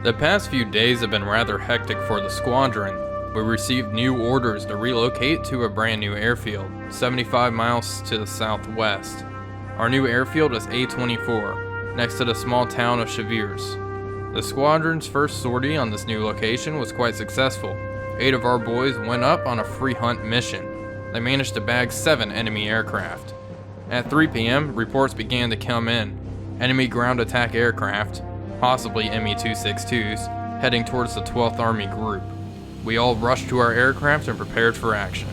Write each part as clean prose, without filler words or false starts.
The past few days have been rather hectic for the squadron. We received new orders to relocate to a brand new airfield, 75 miles to the southwest. Our new airfield is A-24, next to the small town of Cheviers. The squadron's first sortie on this new location was quite successful. 8 of our boys went up on a free hunt mission. They managed to bag 7 enemy aircraft. At 3 p.m., reports began to come in. Enemy ground attack aircraft, possibly Me-262s, heading towards the 12th Army Group. We all rushed to our aircraft and prepared for action.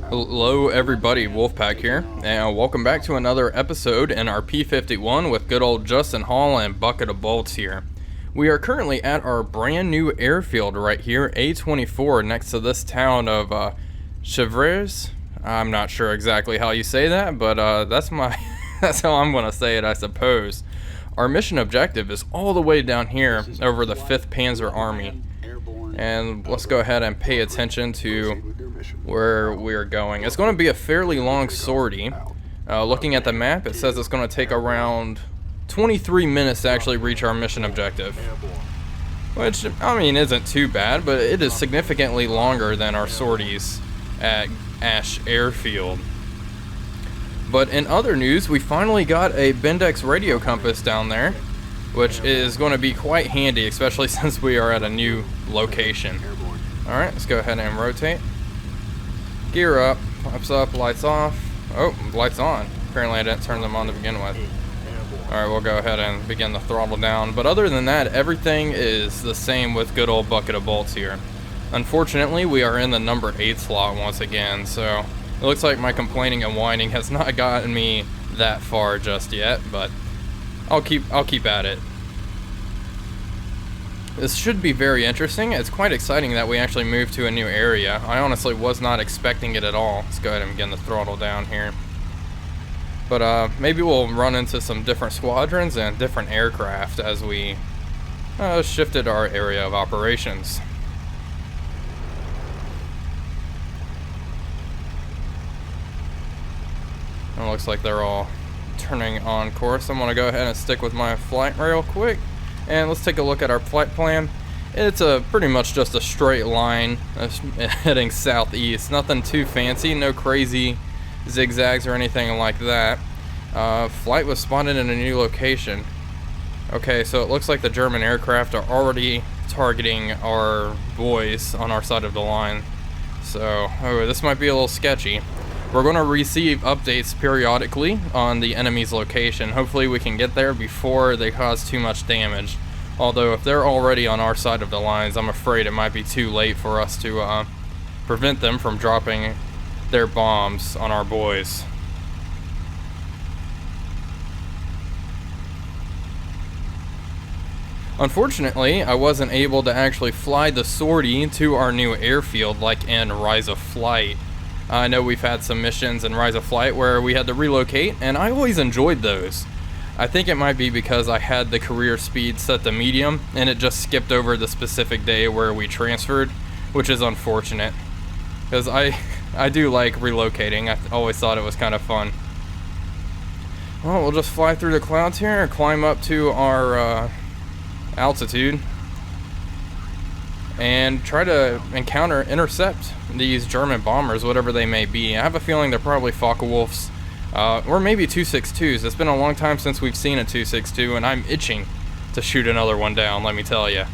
Hello everybody, Wolfpack here, and welcome back to another episode in our P-51 with good old Justin Hall and Bucket of Bolts here. We are currently at our brand new airfield right here, A-24, next to this town of Cheviers. I'm not sure exactly how you say that, but that's how I'm going to say it, I suppose. Our mission objective is all the way down here over the 5th Panzer Army. And let's go ahead and pay attention to where we're going. It's going to be a fairly long sortie. Looking at the map, it says it's going to take around 23 minutes to actually reach our mission objective. Which, I mean, isn't too bad, but it is significantly longer than our sorties at Ash Airfield. But in other news, we finally got a Bendix radio compass down there, which is going to be quite handy, especially since we are at a new location. Alright, let's go ahead and rotate. Gear up, flaps up, lights off. Oh, lights on. Apparently I didn't turn them on to begin with. Alright, we'll go ahead and begin the throttle down. But other than that, everything is the same with good old Bucket of Bolts here. Unfortunately, we are in the number 8 slot once again, so it looks like my complaining and whining has not gotten me that far just yet, but I'll keep at it. This should be very interesting. It's quite exciting that we actually moved to a new area. I honestly was not expecting it at all. Let's go ahead and begin the throttle down here. But maybe we'll run into some different squadrons and different aircraft as we shifted our area of operations. It looks like they're all turning on course. I'm going to go ahead and stick with my flight real quick. And let's take a look at our flight plan. It's pretty much just a straight line heading southeast. Nothing too fancy, no crazy zigzags or anything like that. Flight was spotted in a new location. Okay, so it looks like the German aircraft are already targeting our boys on our side of the line. So, this might be a little sketchy. We're going to receive updates periodically on the enemy's location. Hopefully we can get there before they cause too much damage. Although if they're already on our side of the lines, I'm afraid it might be too late for us to prevent them from dropping their bombs on our boys. Unfortunately, I wasn't able to actually fly the sortie to our new airfield like in Rise of Flight. I know we've had some missions in Rise of Flight where we had to relocate, and I always enjoyed those. I think it might be because I had the career speed set to medium, and it just skipped over the specific day where we transferred, which is unfortunate. Because I do like relocating. I always thought it was kind of fun. Well, we'll just fly through the clouds here and climb up to our altitude and try to intercept these German bombers, whatever they may be. I have a feeling they're probably Focke-Wulfs, or maybe 262s. It's been a long time since we've seen a 262, and I'm itching to shoot another one down, let me tell you.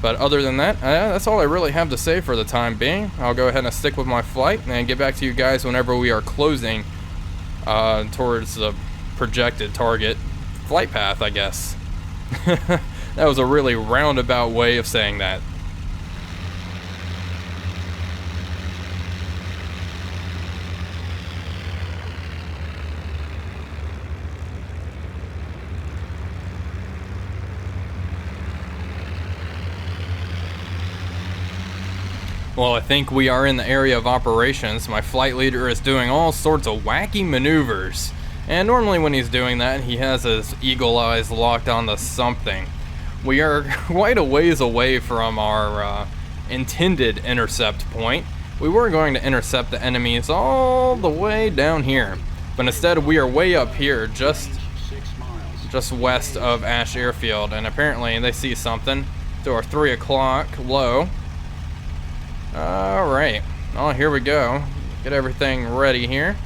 But other than that, that's all I really have to say for the time being. I'll go ahead and stick with my flight and get back to you guys whenever we are closing towards the projected target flight path, I guess. That was a really roundabout way of saying that. Well, I think we are in the area of operations. My flight leader is doing all sorts of wacky maneuvers. And normally when he's doing that, he has his eagle eyes locked onto something. We are quite a ways away from our intended intercept point, We were going to intercept the enemies all the way down here, but instead we are way up here, just west of Ash Airfield, and apparently they see something to our 3 o'clock low. Alright, well, here we go. Get everything ready here.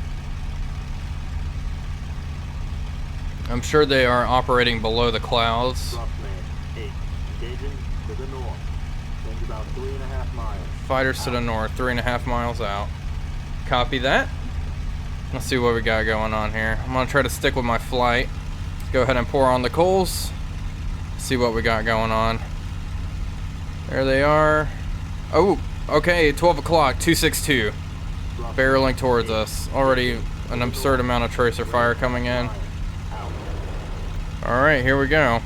I'm sure they are operating below the clouds. Fighters to the north, 3.5 miles out. Copy that. Let's see what we got going on here. I'm gonna try to stick with my flight. Let's go ahead and pour on the coals. See what we got going on. There they are. Oh, okay, 12 o'clock, 262. Barreling towards us. Already an absurd amount of tracer fire coming in. Alright, here we go.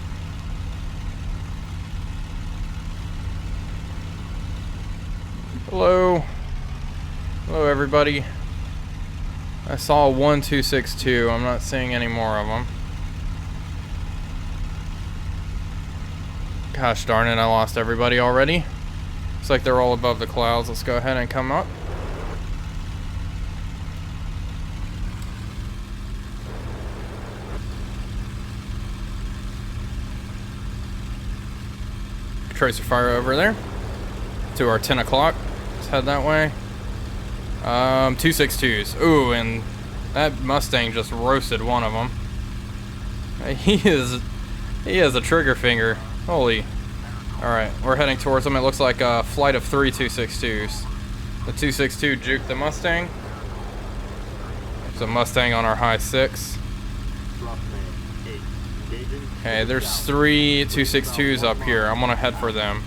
Hello. Hello, everybody. I saw 1262. I'm not seeing any more of them. Gosh darn it, I lost everybody already. Looks like they're all above the clouds. Let's go ahead and come up. Tracer fire over there to our 10 o'clock. Let's head that way. 262s. Ooh, and that Mustang just roasted one of them. He has a trigger finger. Holy. Alright, we're heading towards them. It looks like a flight of 3 262s. The 262 juked the Mustang. There's a Mustang on our high 6. Okay, there's 3 262s up here. I'm gonna head for them.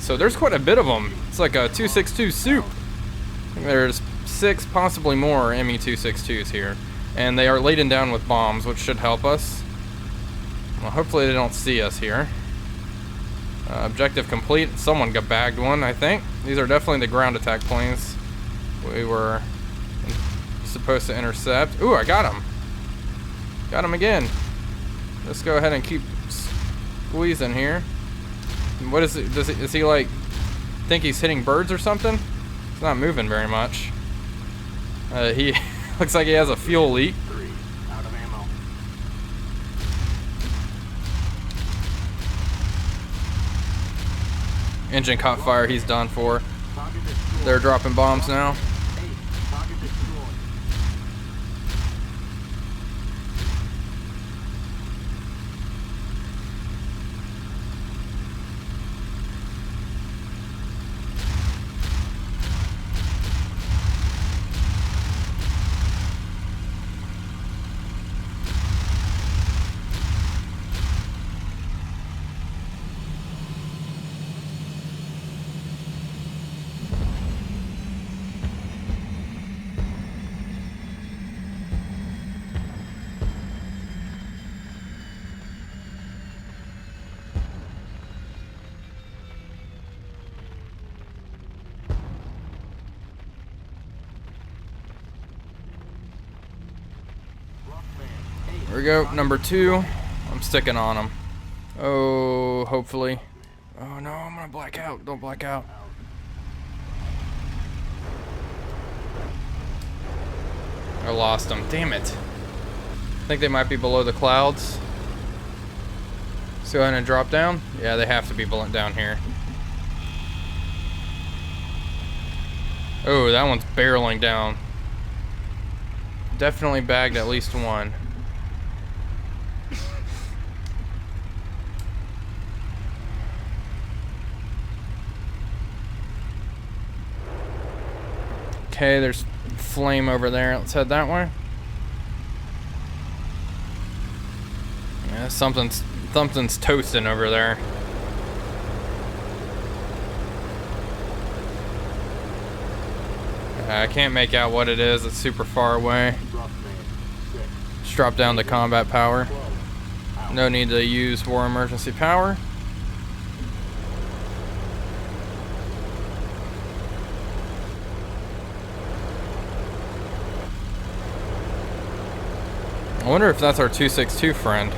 So there's quite a bit of them. It's like a 262 soup. I think there's 6, possibly more ME-262s here. And they are laden down with bombs, which should help us. Well, hopefully they don't see us here. Objective complete. Someone got bagged one, I think. These are definitely the ground attack planes we were supposed to intercept. Ooh, I got him. Got him again. Let's go ahead and keep squeezing here. What is it? Does he like think he's hitting birds or something? It's not moving very much. He looks like he has a fuel leak. Out of ammo. Engine caught fire. He's done for. They're dropping bombs now. Here we go, number 2. I'm sticking on him. Oh, hopefully. Oh no, I'm gonna black out. Don't black out. I lost them. Damn it. I think they might be below the clouds. Let's go ahead and drop down. Yeah, they have to be down here. Oh, that one's barreling down. Definitely bagged at least one. Okay, there's flame over there. Let's head that way. Yeah, something's toasting over there. I can't make out what it is. It's super far away. Just drop down to combat power. No need to use war emergency power. I wonder if that's our 262 friend.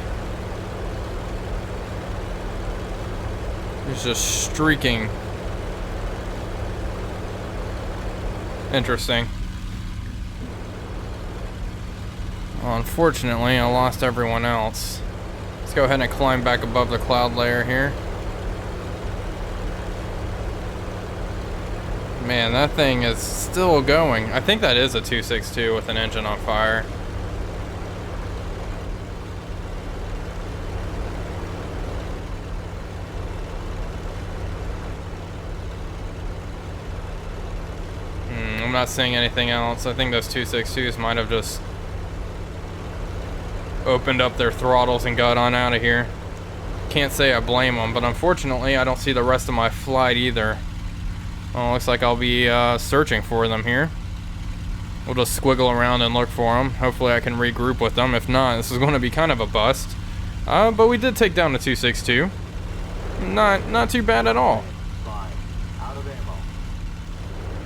He's just streaking. Interesting. Well, unfortunately, I lost everyone else. Let's go ahead and climb back above the cloud layer here. Man, that thing is still going. I think that is a 262 with an engine on fire. I'm not seeing anything else. I think those 262s might have just opened up their throttles and got on out of here. Can't say I blame them, but unfortunately I don't see the rest of my flight either. Well, looks like I'll be searching for them here. We'll just squiggle around and look for them. Hopefully I can regroup with them. If not, this is going to be kind of a bust. But we did take down the 262. Not too bad at all.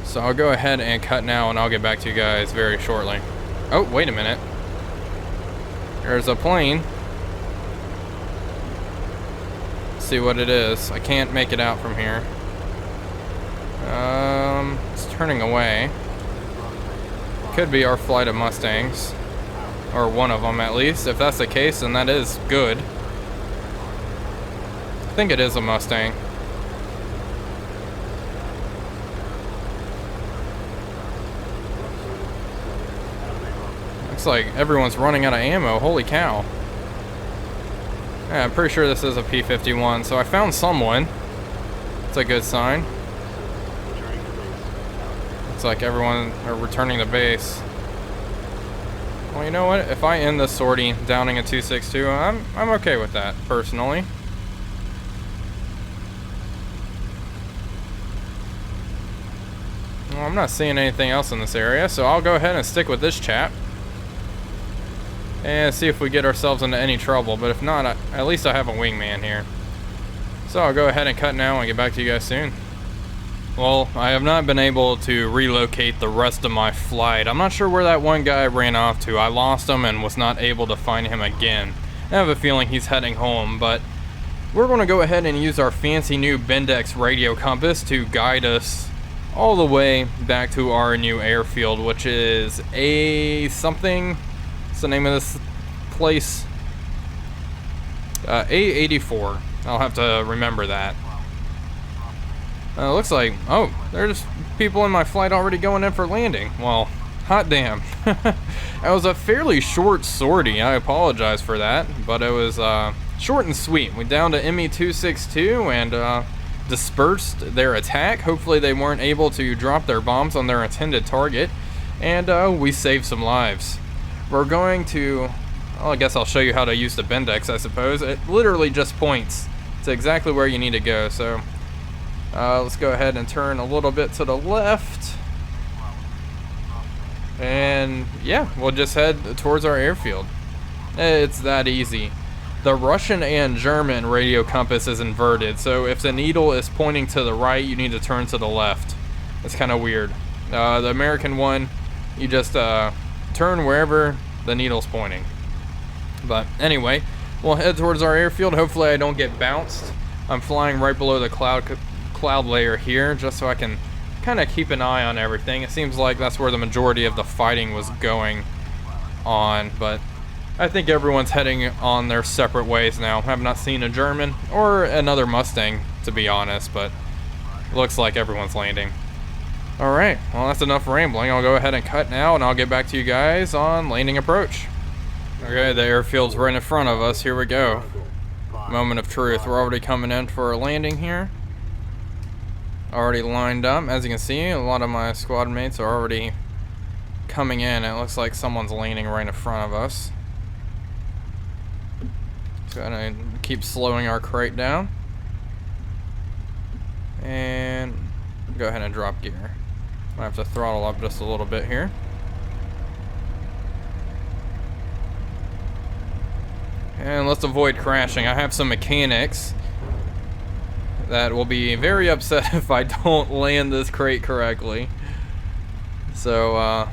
So I'll go ahead and cut now, and I'll get back to you guys very shortly. Oh, wait a minute. There's a plane. Let's see what it is. I can't make it out from here. It's turning away. Could be our flight of Mustangs. Or one of them at least. If that's the case, then that is good. I think it is a Mustang. Looks like everyone's running out of ammo. Holy cow. Yeah, I'm pretty sure this is a P-51, so I found someone. It's a good sign. Looks like everyone are returning to base. Well, you know what? If I end this sortie downing a 262, I'm okay with that, personally. Well, I'm not seeing anything else in this area, so I'll go ahead and stick with this chap. And see if we get ourselves into any trouble, but if not, at least I have a wingman here. So I'll go ahead and cut now and get back to you guys soon. Well, I have not been able to relocate the rest of my flight. I'm not sure where that one guy ran off to. I lost him and was not able to find him again. I have a feeling he's heading home, but we're going to go ahead and use our fancy new Bendix radio compass to guide us all the way back to our new airfield, which is a something. What's the name of this place? A84. I'll have to remember that. Looks like, oh, there's people in my flight already going in for landing. Well, hot damn. That was a fairly short sortie. I apologize for that, but it was short and sweet. We downed to ME-262 and dispersed their attack. Hopefully they weren't able to drop their bombs on their intended target, and we saved some lives. We're going to, well, I guess I'll show you how to use the Bendix, I suppose. It literally just points to exactly where you need to go. So let's go ahead and turn a little bit to the left. And yeah, we'll just head towards our airfield. It's that easy. The Russian and German radio compass is inverted, so if the needle is pointing to the right, you need to turn to the left. It's kind of weird. The American one, you just turn wherever the needle's pointing. But anyway, we'll head towards our airfield. Hopefully I don't get bounced. I'm flying right below the cloud layer here, just so I can kind of keep an eye on everything. It seems like that's where the majority of the fighting was going on, but I think everyone's heading on their separate ways now. I have not seen a German or another Mustang, to be honest, but looks like everyone's landing. Alright, well that's enough rambling. I'll go ahead and cut now, and I'll get back to you guys on landing approach. Okay, the airfield's right in front of us. Here we go. Moment of truth. We're already coming in for a landing here. Already lined up. As you can see, a lot of my squad mates are already coming in. It looks like someone's landing right in front of us. So I'm gonna keep slowing our crate down. And go ahead and drop gear. I have to throttle up just a little bit here. And let's avoid crashing. I have some mechanics that will be very upset if I don't land this crate correctly. So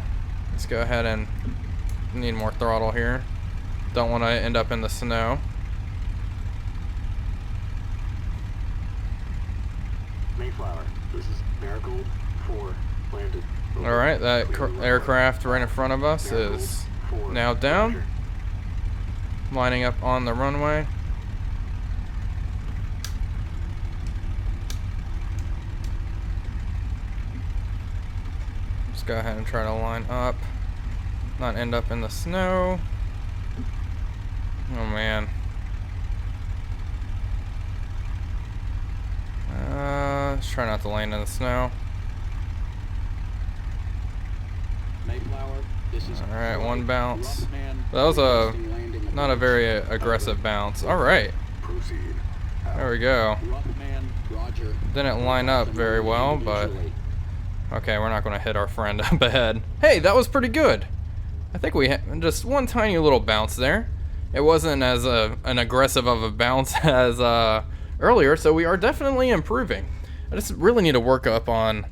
let's go ahead and need more throttle here. Don't want to end up in the snow. Mayflower, this is Marigold 4 landed. Alright, that aircraft right in front of us is now down. Lining up on the runway. Just go ahead and try to line up. Not end up in the snow. Oh man. Let's try not to land in the snow. Alright, one bounce. That was not a very aggressive bounce. Alright. There we go. Didn't line up very well, but okay, we're not going to hit our friend up ahead. Hey, that was pretty good. I think we had just one tiny little bounce there. It wasn't as an aggressive of a bounce as earlier, so we are definitely improving. I just really need to work on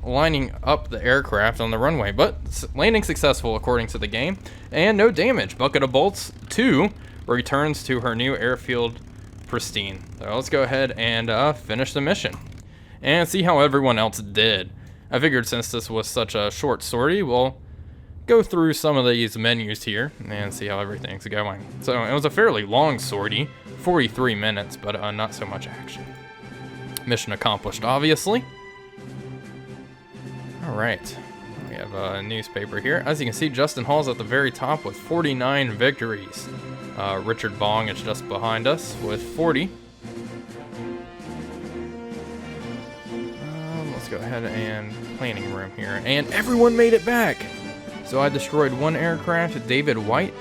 lining up the aircraft on the runway, but landing successful according to the game, and no damage. Bucket of Bolts 2 returns to her new airfield pristine. So let's go ahead and finish the mission and see how everyone else did. I figured since this was such a short sortie, we'll go through some of these menus here and see how everything's going. So it was a fairly long sortie, 43 minutes, but not so much action. Mission accomplished, obviously. Alright, we have a newspaper here. As you can see, Justin Hall's at the very top with 49 victories. Richard Bong is just behind us with 40. Let's go ahead and planning room here. And everyone made it back! So I destroyed one aircraft. David White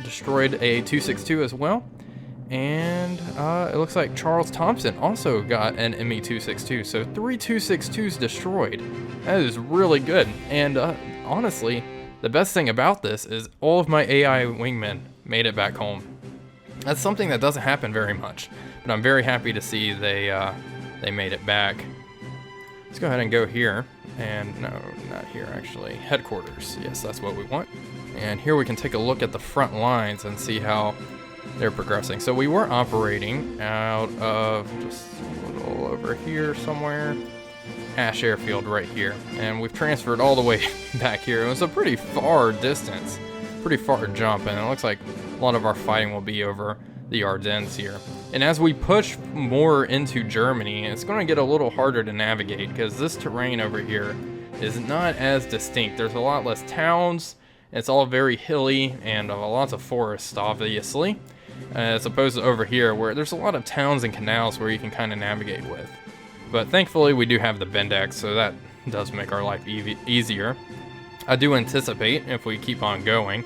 destroyed a 262 as well. And it looks like Charles Thompson also got an ME-262. So 3 262s destroyed. That is really good. And honestly, the best thing about this is all of my AI wingmen made it back home. That's something that doesn't happen very much. But I'm very happy to see they made it back. Let's go ahead and go here. And no, not here actually. Headquarters. Yes, that's what we want. And here we can take a look at the front lines and see how they're progressing. So we were operating out of just a little over here somewhere. Ash Airfield right here. And we've transferred all the way back here. It was a pretty far distance. Pretty far jump. And it looks like a lot of our fighting will be over the Ardennes here. And as we push more into Germany, it's going to get a little harder to navigate because this terrain over here is not as distinct. There's a lot less towns. It's all very hilly and lots of forests, obviously. As opposed to over here where there's a lot of towns and canals where you can kind of navigate with. But thankfully we do have the Bendex, so that does make our life easier. I do anticipate, if we keep on going,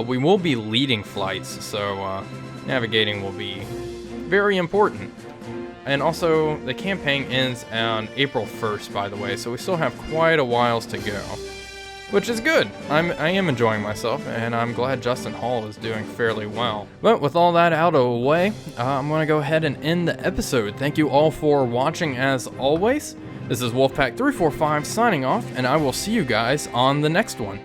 we will be leading flights, so navigating will be very important. And also, the campaign ends on April 1st, by the way, so we still have quite a whiles to go. Which is good. I am enjoying myself, and I'm glad Justin Hall is doing fairly well. But with all that out of the way, I'm going to go ahead and end the episode. Thank you all for watching as always. This is Wolfpack345 signing off, and I will see you guys on the next one.